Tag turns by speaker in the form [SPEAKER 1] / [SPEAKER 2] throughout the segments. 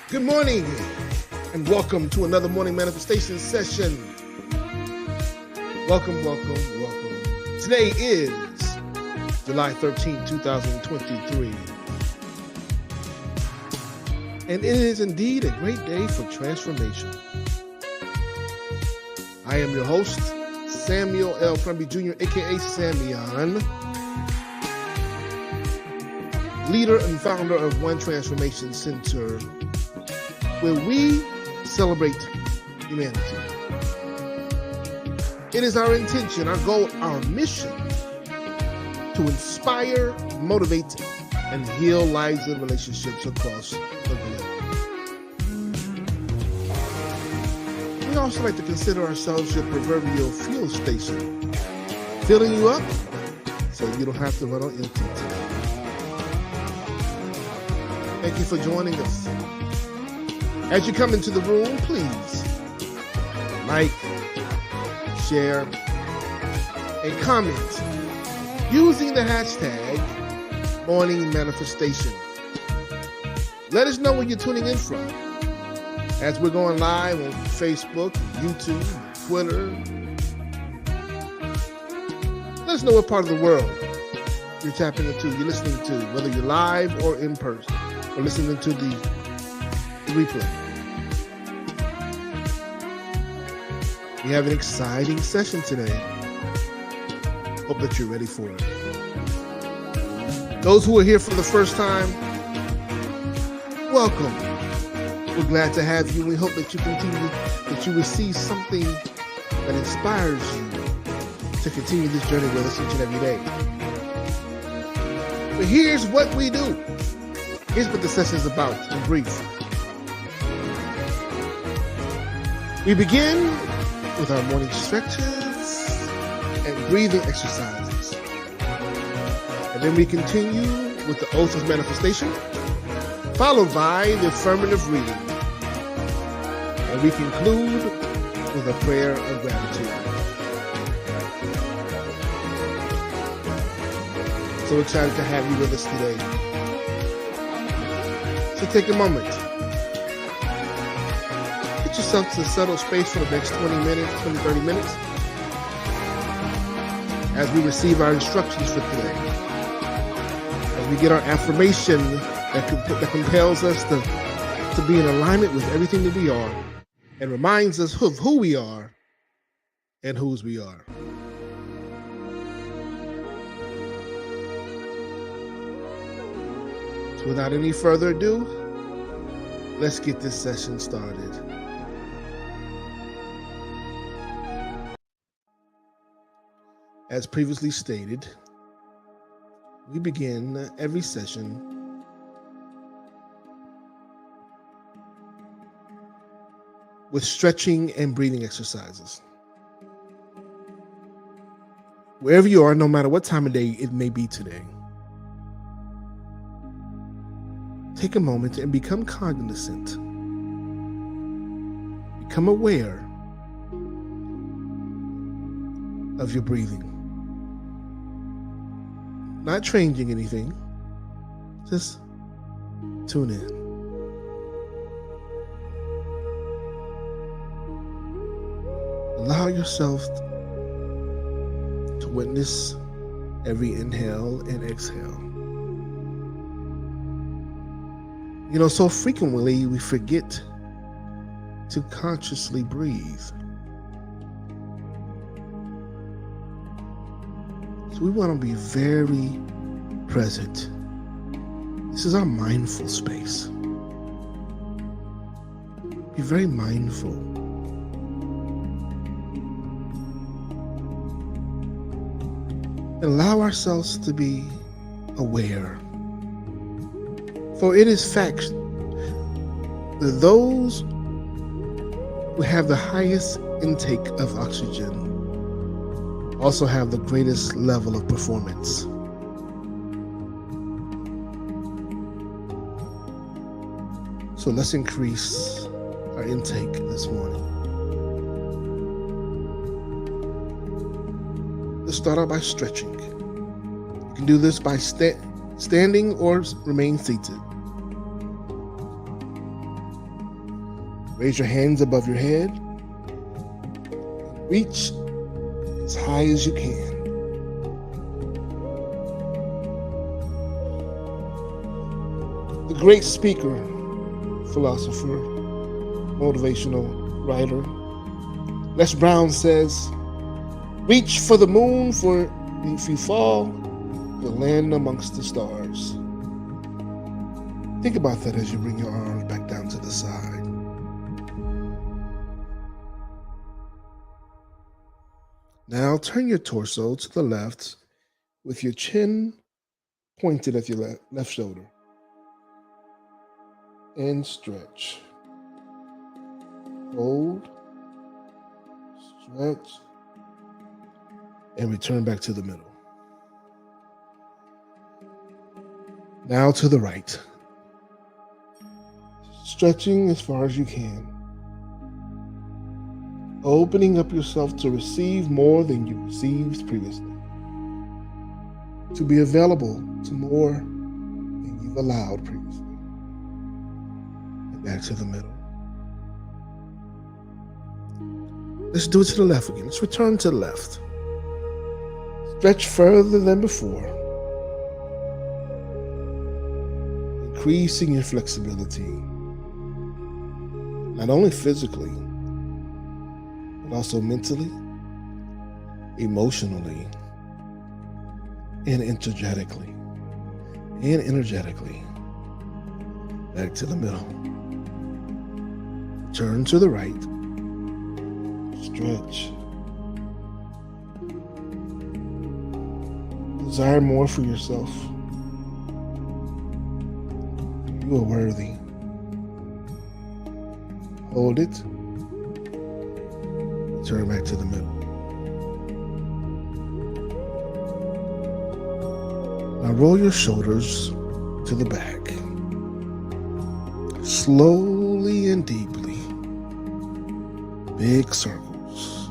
[SPEAKER 1] Good morning, and welcome to another morning manifestation session. Welcome. Today is July 13, 2023. And it is indeed a great day for transformation. I am your host, Samuel L. Crumby Jr., aka Samion, leader and founder of One Transformation Center, where we celebrate humanity. It is our intention, our goal, our mission to inspire, motivate, and heal lives and relationships across the globe. We also like to consider ourselves your proverbial fuel station, filling you up so you don't have to run on empty today. Thank you for joining us. As you come into the room, please like, share, and comment using the hashtag Morning Manifestation. Let us know where you're tuning in from, as we're going live on Facebook, YouTube, Twitter. Let us know what part of the world you're tapping into, you're listening to, whether you're live or in person, or listening to the replay. We have an exciting session today. Hope that you're ready for it. Those who are here for the first time, welcome. We're glad to have you. We hope that you continue, that you receive something that inspires you to continue this journey with us each and every day. But here's what we do. Here's what the session is about in brief. We begin with our morning stretches and breathing exercises. And then we continue with the oath of manifestation, followed by the affirmative reading. And we conclude with a prayer of gratitude. So excited to have you with us today. So take a moment. Get yourself to a settled space for the next 30 minutes, as we receive our instructions for today. As we get our affirmation that compels us to be in alignment with everything that we are, and reminds us of who we are and whose we are. So without any further ado, let's get this session started. As previously stated, we begin every session with stretching and breathing exercises. Wherever you are, no matter what time of day it may be today, take a moment and become cognizant. Become aware of your breathing. Not changing anything, just tune in. Allow yourself to witness every inhale and exhale. You know, so frequently we forget to consciously breathe. So we want to be very present. This is our mindful space. Be very mindful. And allow ourselves to be aware. For it is fact that those who have the highest intake of oxygen also have the greatest level of performance. So let's increase our intake this morning. Let's start out by stretching. You can do this by standing or remain seated. Raise your hands above your head. Reach as high as you can. The great speaker, philosopher, motivational writer, Les Brown says, reach for the moon, for if you fall, you'll land amongst the stars. Think about that as you bring your arms back down to the side. Now turn your torso to the left with your chin pointed at your left shoulder. And stretch. Hold. Stretch. And return back to the middle. Now to the right. Stretching as far as you can. Opening up yourself to receive more than you received previously. To be available to more than you've allowed previously. And back to the middle. Let's do it to the left again. Let's return to the left. Stretch further than before. Increasing your flexibility. Not only physically, but also mentally, emotionally, and energetically. Back to the middle. Turn to the right. Stretch. Desire more for yourself. You are worthy. Hold it. Turn back to the middle. Now roll your shoulders to the back. Slowly and deeply. Big circles.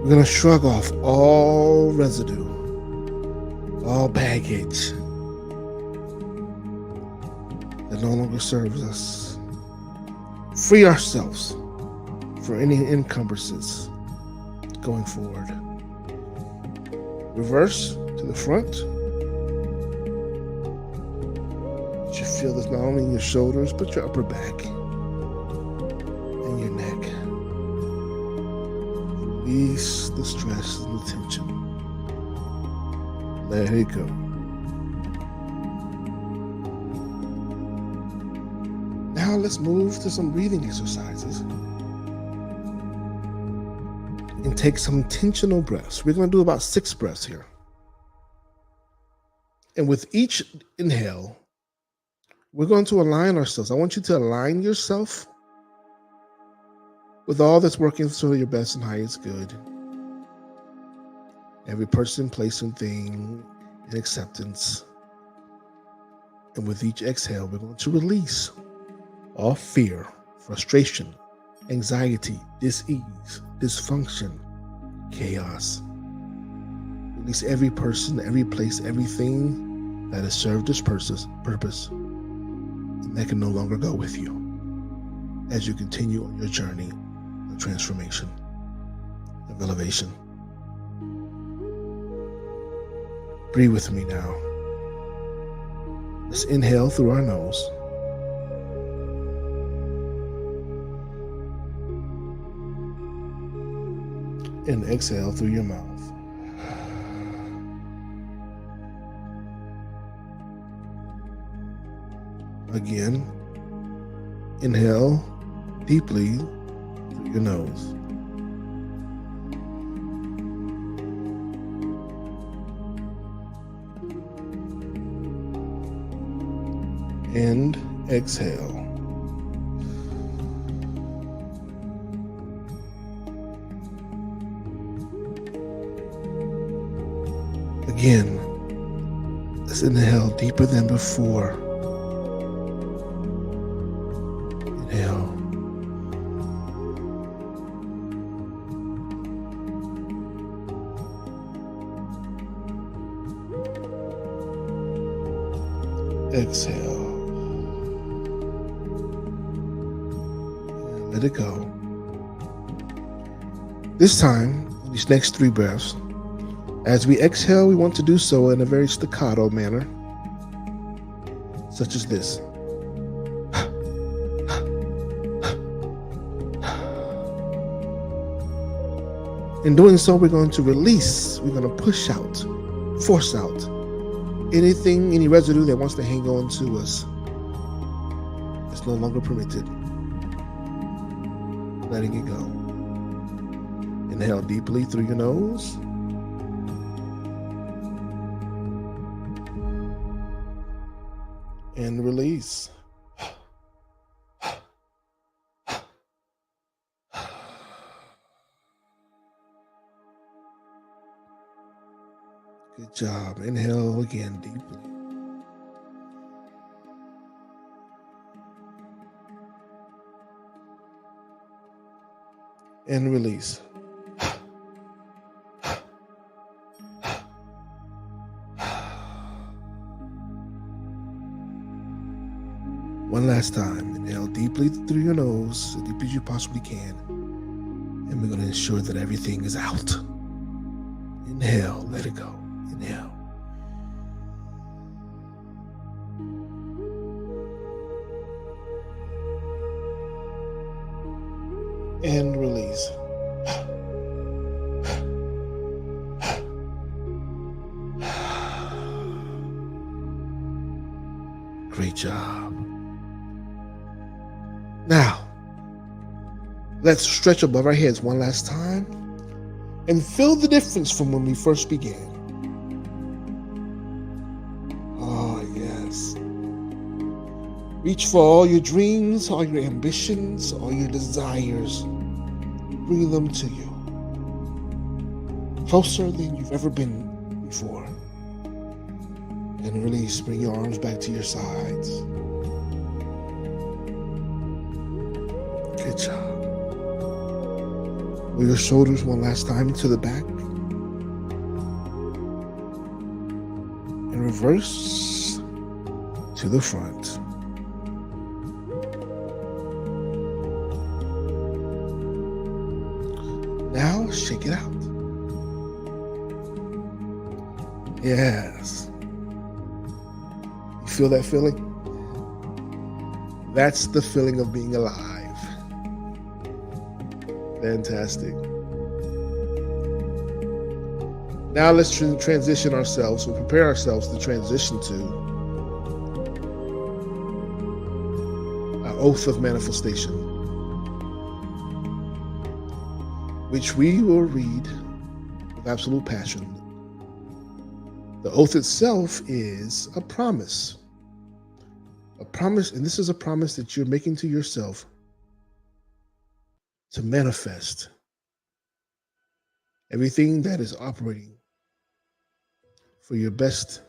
[SPEAKER 1] We're going to shrug off all residue, all baggage that no longer serves us. Free ourselves for any encumbrances going forward. Reverse to the front. You feel this not only in your shoulders, but your upper back and your neck. Release the stress and the tension. Let it go. Now let's move to some breathing exercises and take some intentional breaths. We're going to do about 6 breaths here. And with each inhale, we're going to align ourselves. I want you to align yourself with all that's working for your best and highest good. Every person, place, and thing in acceptance. And with each exhale, we're going to release all fear, frustration, anxiety, dis-ease, dysfunction, chaos. Release every person, every place, everything that has served its purpose, and that can no longer go with you as you continue on your journey of transformation, of elevation. Breathe with me now. Let's inhale through our nose. And exhale through your mouth. Again, inhale deeply through your nose. And exhale. Again, let's inhale deeper than before. Inhale. Exhale. let it go. This time, these next 3 breaths, as we exhale, we want to do so in a very staccato manner, such as this. In doing so, we're going to release, we're going to push out, force out anything, any residue that wants to hang on to us. It's no longer permitted. Letting it go. Inhale deeply through your nose. And release. Good job. Inhale again deeply. And release. One last time. Inhale deeply through your nose, as deep as you possibly can. And we're going to ensure that everything is out. Inhale, let it go. Inhale. And release. Great job. Now, let's stretch above our heads one last time and feel the difference from when we first began. Oh, yes. Reach for all your dreams, all your ambitions, all your desires. Bring them to you. Closer than you've ever been before. And release. Bring your arms back to your sides. Good job. Roll your shoulders one last time to the back. And reverse to the front. Now shake it out. Yes. You feel that feeling? That's the feeling of being alive. Fantastic. Now let's transition ourselves, or prepare ourselves to transition to our oath of manifestation, which we will read with absolute passion. The oath itself is a promise. A promise, and this is a promise that you're making to yourself to manifest everything that is operating for your best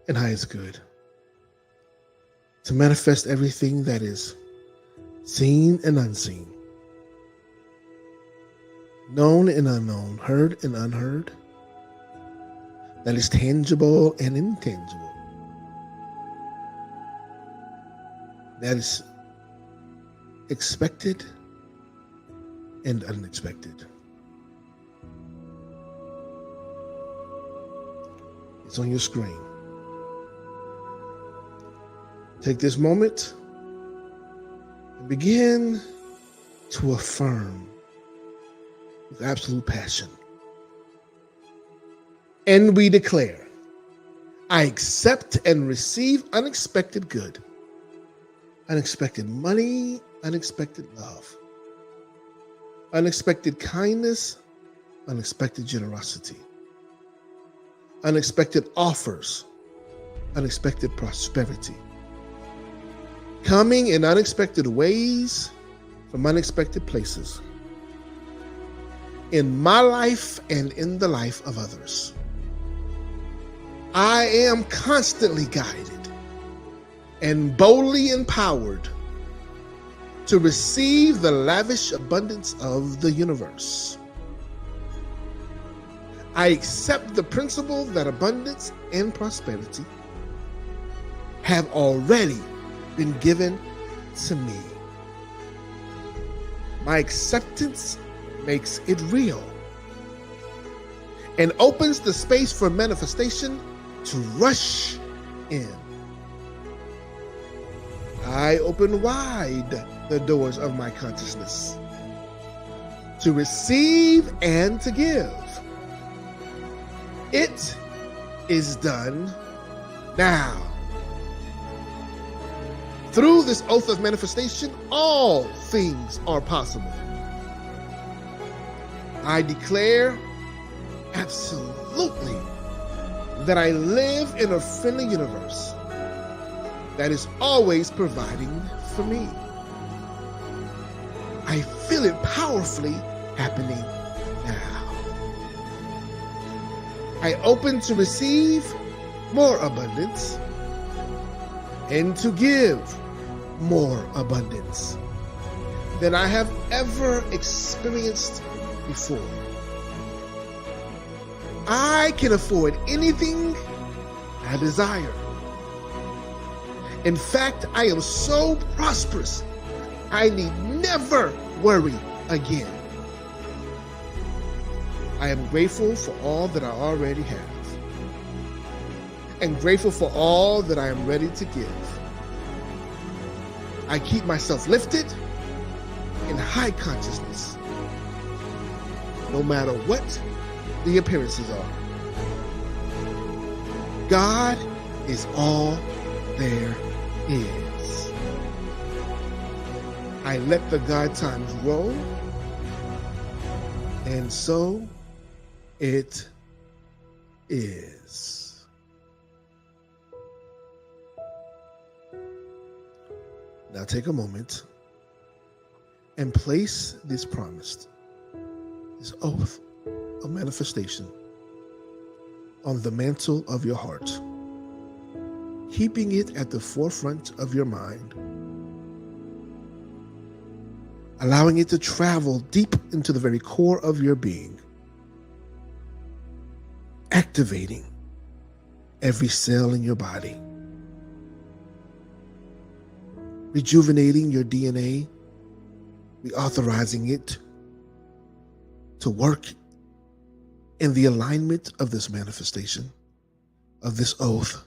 [SPEAKER 1] and highest good. To manifest everything that is seen and unseen, known and unknown, heard and unheard, that is tangible and intangible, that is expected and unexpected. It's on your screen. Take this moment and begin to affirm with absolute passion. And we declare, I accept and receive unexpected good, unexpected money, unexpected love, unexpected kindness, unexpected generosity, unexpected offers, unexpected prosperity, coming in unexpected ways from unexpected places, in my life and in the life of others. I am constantly guided and boldly empowered to receive the lavish abundance of the universe. I accept the principle that abundance and prosperity have already been given to me. My acceptance makes it real and opens the space for manifestation to rush in. I open wide the doors of my consciousness to receive and to give. It is done now. Through this oath of manifestation, all things are possible. I declare absolutely that I live in a friendly universe that is always providing for me. I feel it powerfully happening now. I open to receive more abundance and to give more abundance than I have ever experienced before. I can afford anything I desire. In fact, I am so prosperous, I need never worry again. I am grateful for all that I already have, and grateful for all that I am ready to give. I keep myself lifted in high consciousness, no matter what the appearances are. God is all there is. I let the God times roll, and so it is. Now take a moment and place this promise, this oath of manifestation, on the mantle of your heart, keeping it at the forefront of your mind, allowing it to travel deep into the very core of your being, activating every cell in your body, rejuvenating your DNA, reauthorizing it to work in the alignment of this manifestation, of this oath.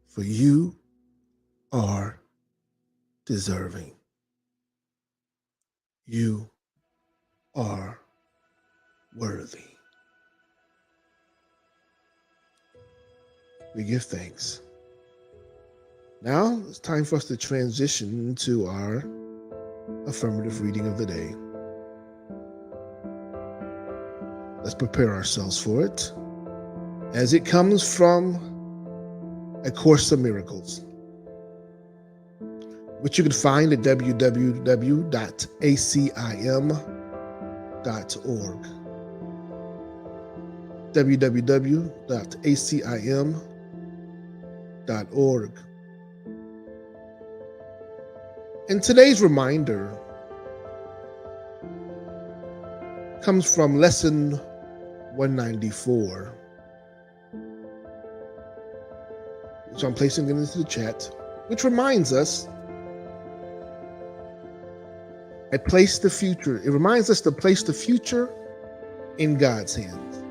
[SPEAKER 1] For you are deserving. You are worthy. We give thanks. Now it's time for us to transition to our affirmative reading of the day. Let's prepare ourselves for it, as it comes from A Course of Miracles, which you can find at www.acim.org. www.acim.org. And today's reminder comes from lesson 194, which I'm placing into the chat, which reminds us to place the future. It reminds us to place the future in God's hands.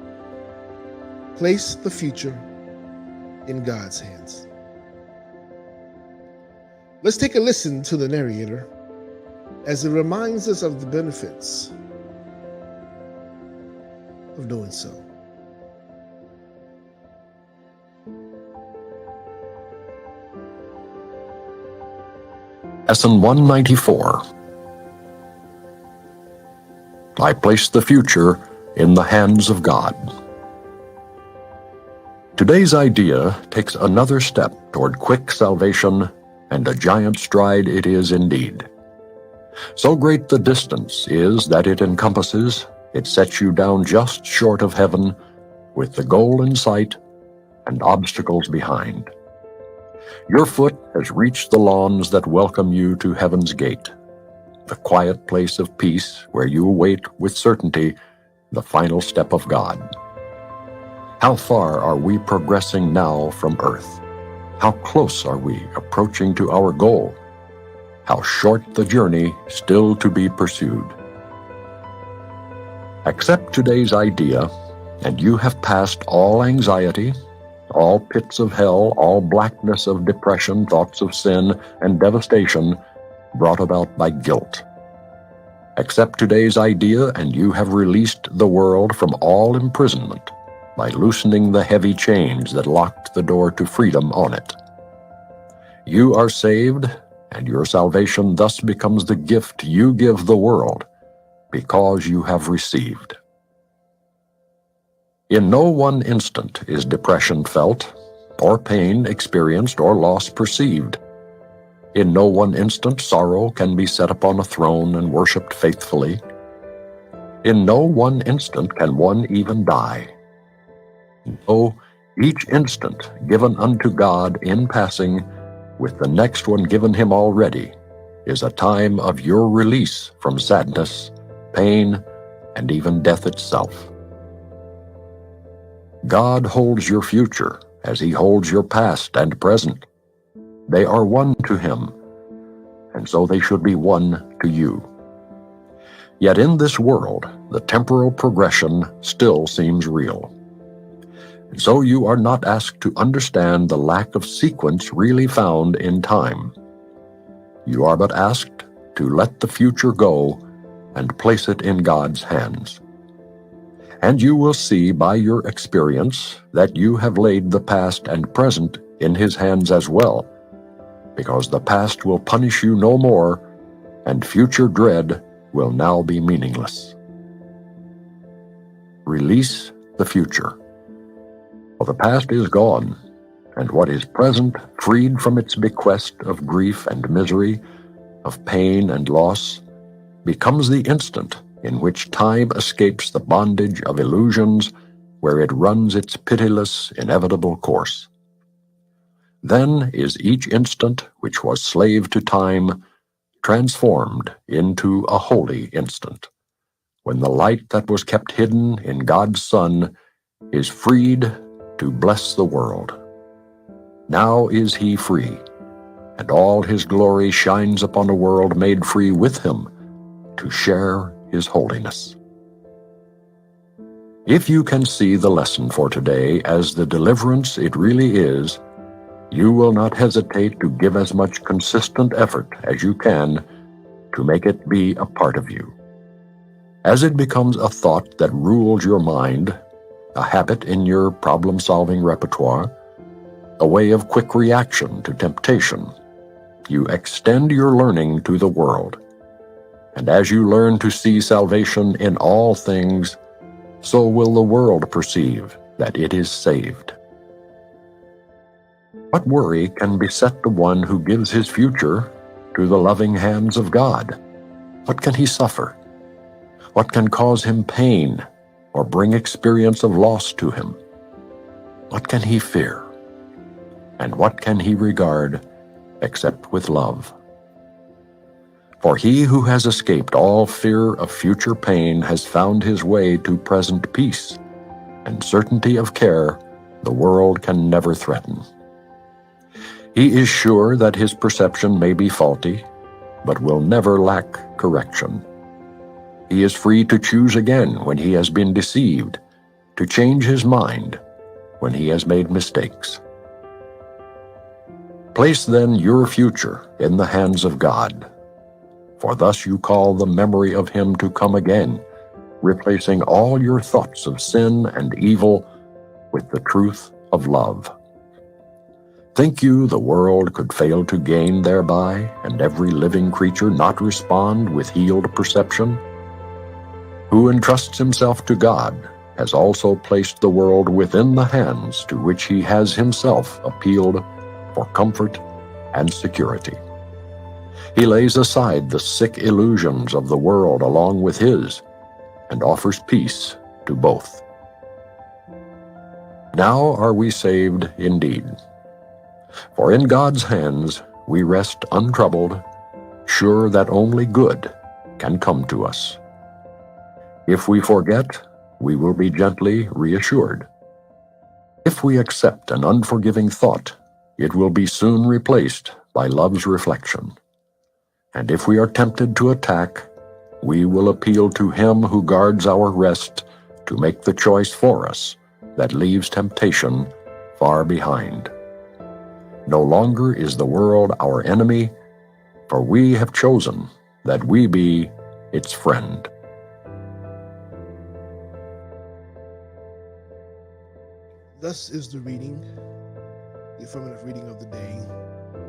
[SPEAKER 1] Place the future in God's hands. Let's take a listen to the narrator as it reminds us of the benefits of doing so.
[SPEAKER 2] Lesson 194. I place the future in the hands of God. Today's idea takes another step toward quick salvation, and a giant stride it is indeed. So great the distance is that it encompasses, it sets you down just short of heaven, with the goal in sight and obstacles behind. Your foot has reached the lawns that welcome you to heaven's gate, the quiet place of peace where you await with certainty the final step of God. How far are we progressing now from earth? How close are we approaching to our goal? how short the journey still to be pursued. Accept today's idea, and you have passed all anxiety, all pits of hell, all blackness of depression, thoughts of sin, and devastation brought about by guilt. Accept today's idea, and you have released the world from all imprisonment by loosening the heavy chains that locked the door to freedom on it. You are saved, and your salvation thus becomes the gift you give the world because you have received. In no one instant is depression felt, or pain experienced, or loss perceived. In no one instant sorrow can be set upon a throne and worshipped faithfully. In no one instant can one even die. No, each instant given unto God in passing, with the next one given him already, is a time of your release from sadness, pain, and even death itself. God holds your future as he holds your past and present. They are one to him, and so they should be one to you. Yet in this world, the temporal progression still seems real. And so you are not asked to understand the lack of sequence really found in time. You are but asked to let the future go and place it in God's hands. And you will see by your experience that you have laid the past and present in his hands as well, because the past will punish you no more, and future dread will now be meaningless. Release the future. For the past is gone, and what is present, freed from its bequest of grief and misery, of pain and loss, becomes the instant in which time escapes the bondage of illusions, where it runs its pitiless, inevitable course. Then is each instant which was slave to time transformed into a holy instant, when the light that was kept hidden in God's Son is freed to bless the world. Now is he free, and all his glory shines upon a world made free with him to share his holiness. If you can see the lesson for today as the deliverance it really is, you will not hesitate to give as much consistent effort as you can to make it be a part of you. As it becomes a thought that rules your mind, a habit in your problem-solving repertoire, a way of quick reaction to temptation, you extend your learning to the world. And as you learn to see salvation in all things, so will the world perceive that it is saved. What worry can beset the one who gives his future to the loving hands of God? What can he suffer? What can cause him pain or bring experience of loss to him? What can he fear? And what can he regard except with love? For he who has escaped all fear of future pain has found his way to present peace, and certainty of care the world can never threaten. He is sure that his perception may be faulty, but will never lack correction. He is free to choose again when he has been deceived, to change his mind when he has made mistakes. Place then your future in the hands of God, for thus you call the memory of him to come again, replacing all your thoughts of sin and evil with the truth of love. Think you the world could fail to gain thereby, and every living creature not respond with healed perception? Who entrusts himself to God has also placed the world within the hands to which he has himself appealed for comfort and security. He lays aside the sick illusions of the world along with his, and offers peace to both. Now are we saved indeed. For in God's hands we rest untroubled, sure that only good can come to us. If we forget, we will be gently reassured. If we accept an unforgiving thought, it will be soon replaced by love's reflection. And if we are tempted to attack, we will appeal to Him who guards our rest to make the choice for us that leaves temptation far behind. No longer is the world our enemy, for we have chosen that we be its friend.
[SPEAKER 1] Thus is the reading, the affirmative reading of the day,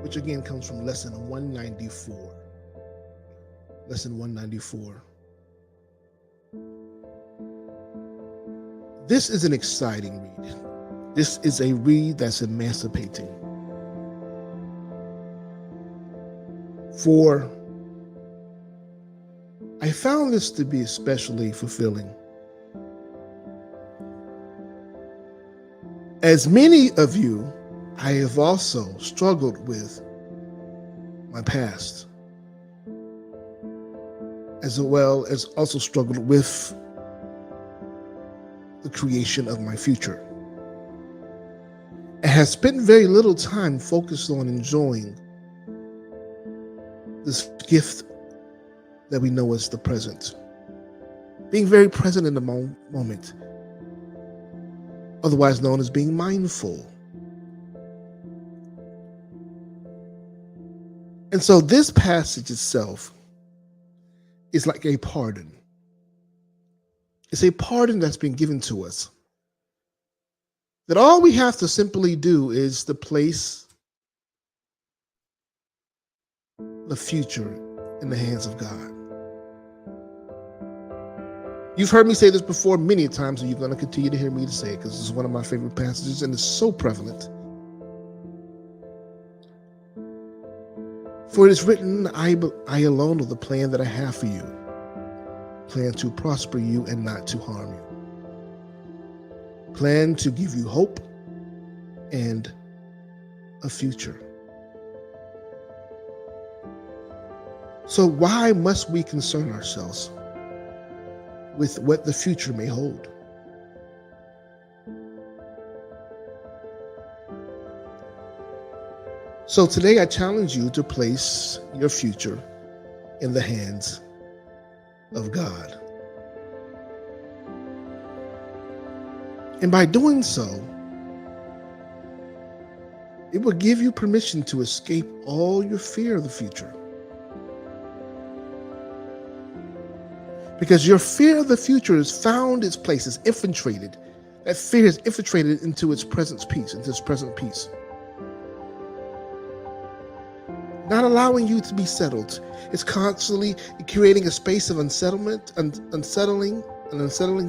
[SPEAKER 1] which again comes from lesson 194. Lesson 194. This is an exciting read. This is a read that's emancipating. For I found this to be especially fulfilling. As many of you, I have also struggled with my past, as well as also struggled with the creation of my future. I have spent very little time focused on enjoying this gift that we know as the present. Being very present in the moment, otherwise known as being mindful. And so this passage itself is like a pardon. It's a pardon that's been given to us. That all we have to simply do is to place the future in the hands of God. You've heard me say this before many times, and you're going to continue to hear me say it because this is one of my favorite passages and it's so prevalent. For it is written, I alone know the plan that I have for you, plan to prosper you and not to harm you, plan to give you hope and a future. So why must we concern ourselves with what the future may hold? So today I challenge you to place your future in the hands of God. And by doing so, it will give you permission to escape all your fear of the future. Because your fear of the future has found its place, is infiltrated. That fear is infiltrated into its present peace, Not allowing you to be settled. It's constantly creating a space of unsettling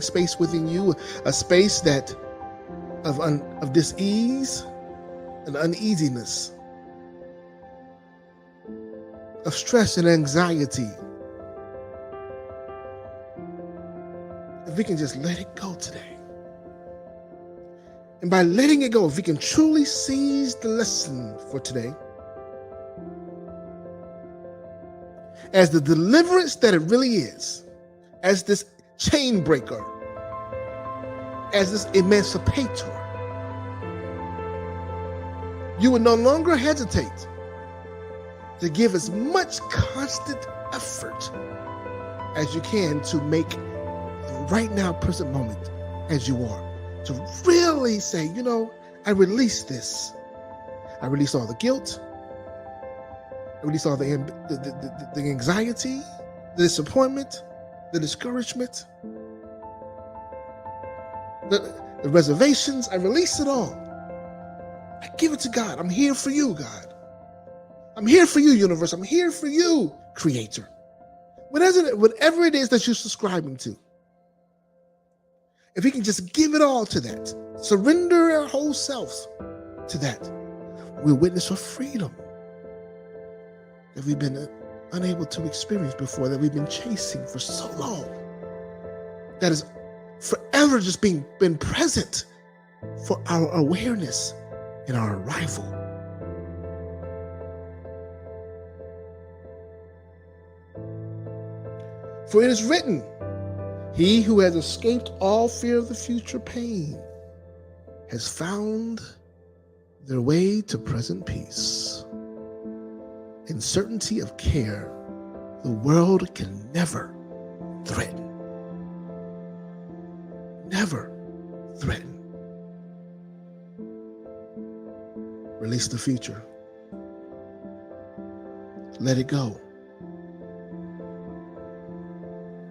[SPEAKER 1] space within you, a space that of dis-ease and uneasiness, of stress and anxiety. If we can just let it go today. And by letting it go, if we can truly seize the lesson for today as the deliverance that it really is, as this chain breaker, as this emancipator, you will no longer hesitate to give as much constant effort as you can to make the right now present moment as you are, to really say, I release this. I release all the guilt. I release all the anxiety, the disappointment, the discouragement, the reservations. I release it all. I give it to God. I'm here for you, God. I'm here for you, universe. I'm here for you, creator. Whatever it is that you're subscribing to, if we can just give it all to that, surrender our whole selves to that, we'll witness for freedom that we've been unable to experience before, that we've been chasing for so long, that is forever just been present for our awareness and our arrival. For it is written, he who has escaped all fear of the future pain has found their way to present peace and certainty of care the world can never threaten. Never threaten. Release the future. Let it go.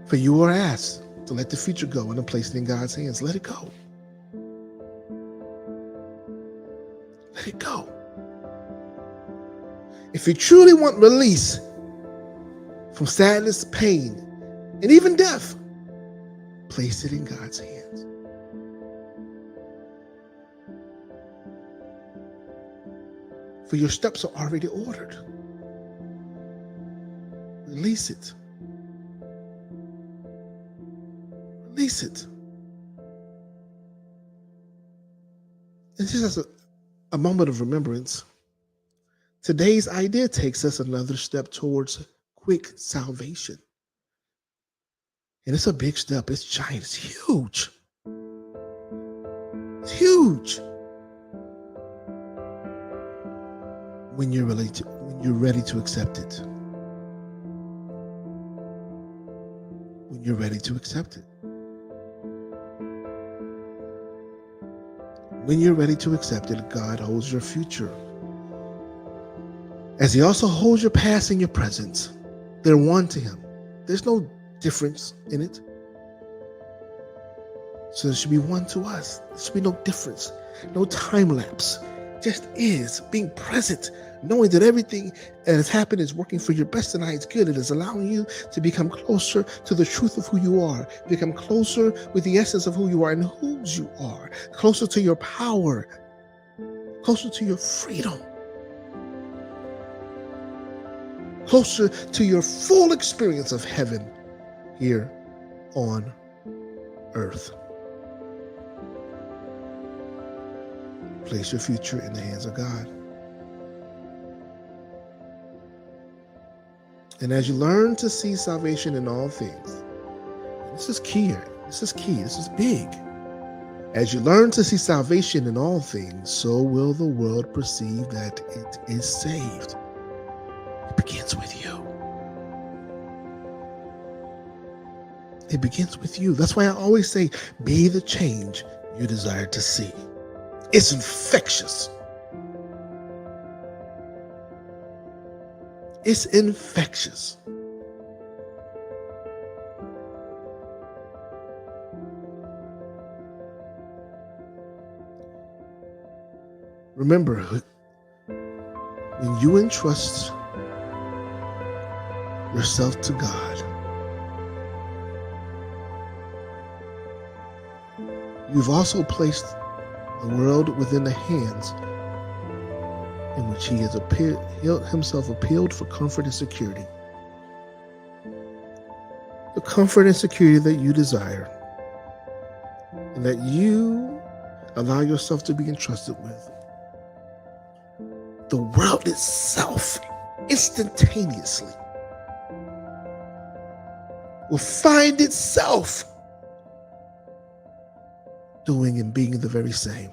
[SPEAKER 1] For you are asked to let the future go and to place it in God's hands. Let it go. Let it go. If you truly want release from sadness, pain, and even death, place it in God's hands. For your steps are already ordered. Release it. Release it. And just as a moment of remembrance, today's idea takes us another step towards quick salvation. And it's a big step. It's giant. It's huge. It's huge. When you're ready to accept it. When you're ready to accept it. When you're ready to accept it, God holds your future, as He also holds your past and your present. They're one to Him. There's no difference in it. So there should be one to us. There should be no difference, no time lapse. Just is being present, knowing that everything that has happened is working for your best and highest good. It is allowing you to become closer to the truth of who you are, become closer with the essence of who you are and whose you are, closer to your power, closer to your freedom, closer to your full experience of heaven here on earth. Place your future in the hands of God. And as you learn to see salvation in all things, this is key here. This is key. This is big. As you learn to see salvation in all things, so will the world perceive that it is saved. It begins with you. It begins with you. That's why I always say, be the change you desire to see. It's infectious. It's infectious. Remember, when you entrust yourself to God, you've also placed the world within the hands in which He has Himself appealed for comfort and security. The comfort and security that you desire and that you allow yourself to be entrusted with. The world itself, instantaneously, will find itself doing and being the very same.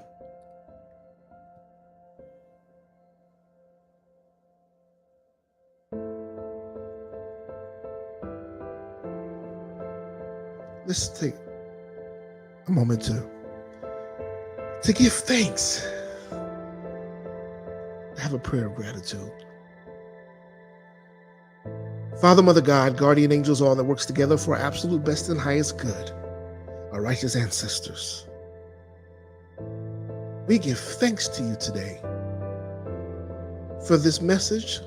[SPEAKER 1] Let's take a moment to give thanks. Have a prayer of gratitude. Father, Mother, God, guardian angels, all that works together for our absolute best and highest good, our righteous ancestors, we give thanks to you today for this message,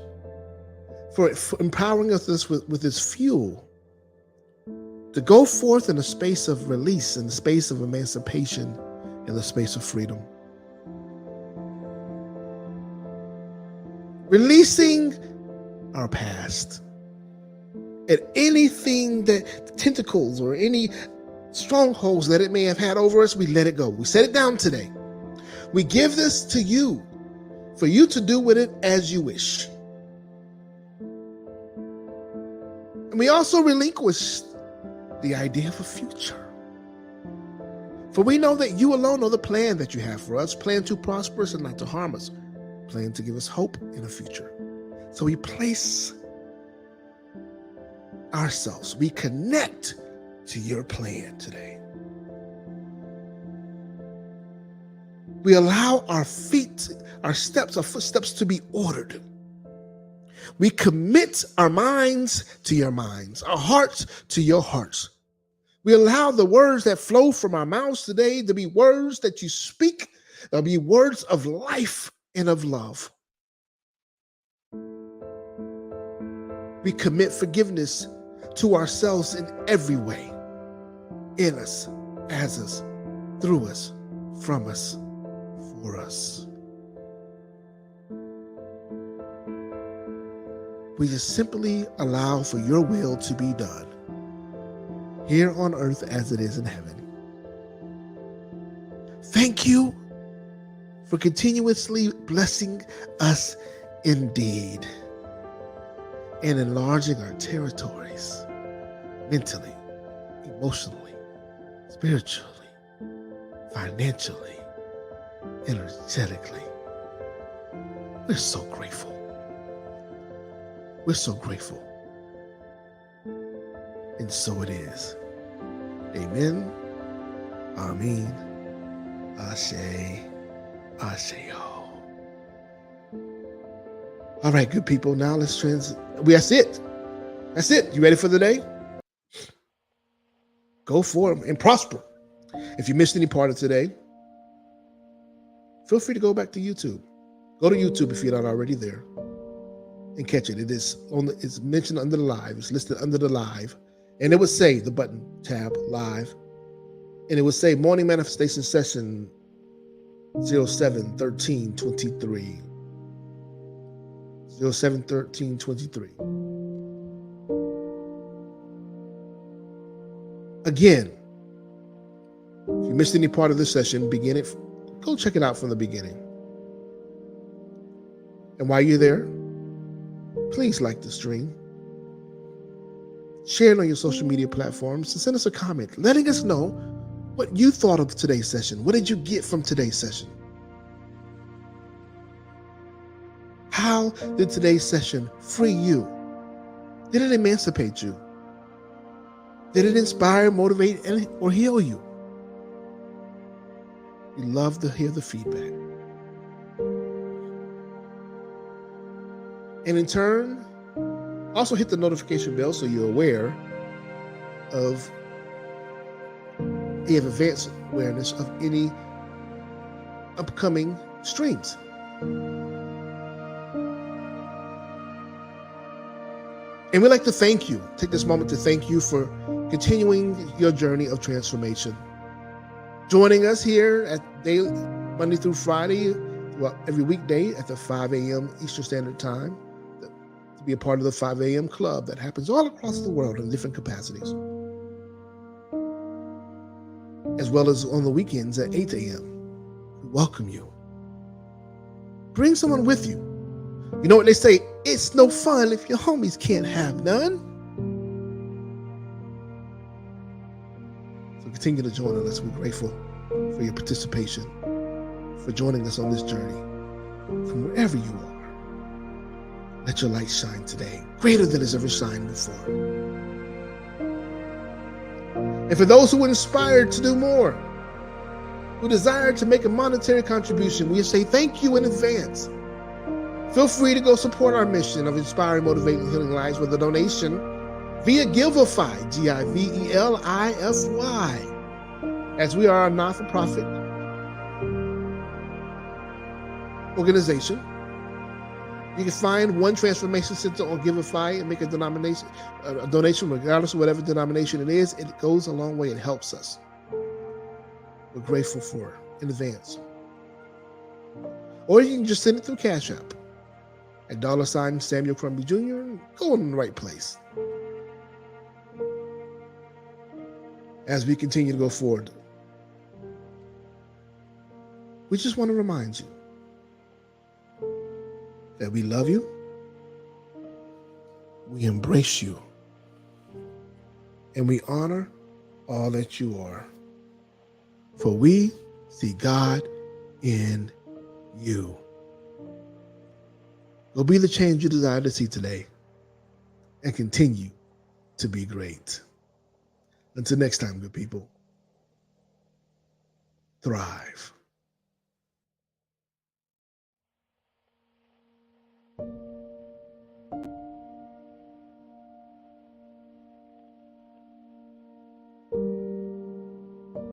[SPEAKER 1] for empowering us with this fuel to go forth in a space of release, in the space of emancipation, in the space of freedom. Releasing our past and anything that tentacles or any strongholds that it may have had over us, we let it go. We set it down today. We give this to you for you to do with it as you wish. And we also relinquish the idea of a future. For we know that you alone know the plan that you have for us, plan to prosper us and not to harm us, plan to give us hope in a future. So we place ourselves. We connect to your plan today. We allow our feet, our footsteps to be ordered. We commit our minds to your minds, our hearts to your hearts. We allow the words that flow from our mouths today to be words that you speak. They'll be words of life and of love. We commit forgiveness to ourselves in every way, in us, as us, through us, from us, for us. We just simply allow for your will to be done here on earth as it is in heaven. Thank you for continuously blessing us indeed and enlarging our territories mentally, emotionally, spiritually, financially, energetically. We're so grateful. We're so grateful. And so it is. Amen. Amen. Ashe. Asheo. All right, good people. Now let's that's it. That's it. You ready for the day? Go for it and prosper. If you missed any part of today, feel free to go back to YouTube. Go to YouTube if you're not already there and catch it. It's mentioned under the live. It's listed under the live. And it would say the button tab live. And it would say morning manifestation session 07-13-23. 07-13-23. Again, if you missed any part of the session, go check it out from the beginning. And while you're there, please like the stream. Share it on your social media platforms and send us a comment letting us know what you thought of today's session. What did you get from today's session? How did today's session free you? Did it emancipate you? Did it inspire, motivate, or heal you? We love to hear the feedback. And in turn, also hit the notification bell so you're aware of, you have advanced awareness of any upcoming streams. And we'd like to thank you. Take this moment to thank you for continuing your journey of transformation. Joining us here at Monday through Friday, every weekday at the 5 a.m. Eastern Standard Time, to be a part of the 5 a.m. club that happens all across the world in different capacities, as well as on the weekends at 8 a.m. We welcome you. Bring someone with you. You know what they say? It's no fun if your homies can't have none. So continue to join us. We're grateful for your participation, for joining us on this journey from wherever you are. Let your light shine today, greater than it's ever shined before. And for those who are inspired to do more, who desire to make a monetary contribution, we say thank you in advance. Feel free to go support our mission of inspiring, motivating, healing lives with a donation via Givelify, Givelify, as we are a not-for-profit organization. You can find one transformation center on Givelify and make a donation regardless of whatever denomination it is. It goes a long way. It helps us. We're grateful for it in advance. Or you can just send it through Cash App at $ Samuel Crumby Jr. Go in the right place. As we continue to go forward, we just want to remind you that we love you, we embrace you, and we honor all that you are. For we see God in you. Go be the change you desire to see today and continue to be great. Until next time, good people, thrive.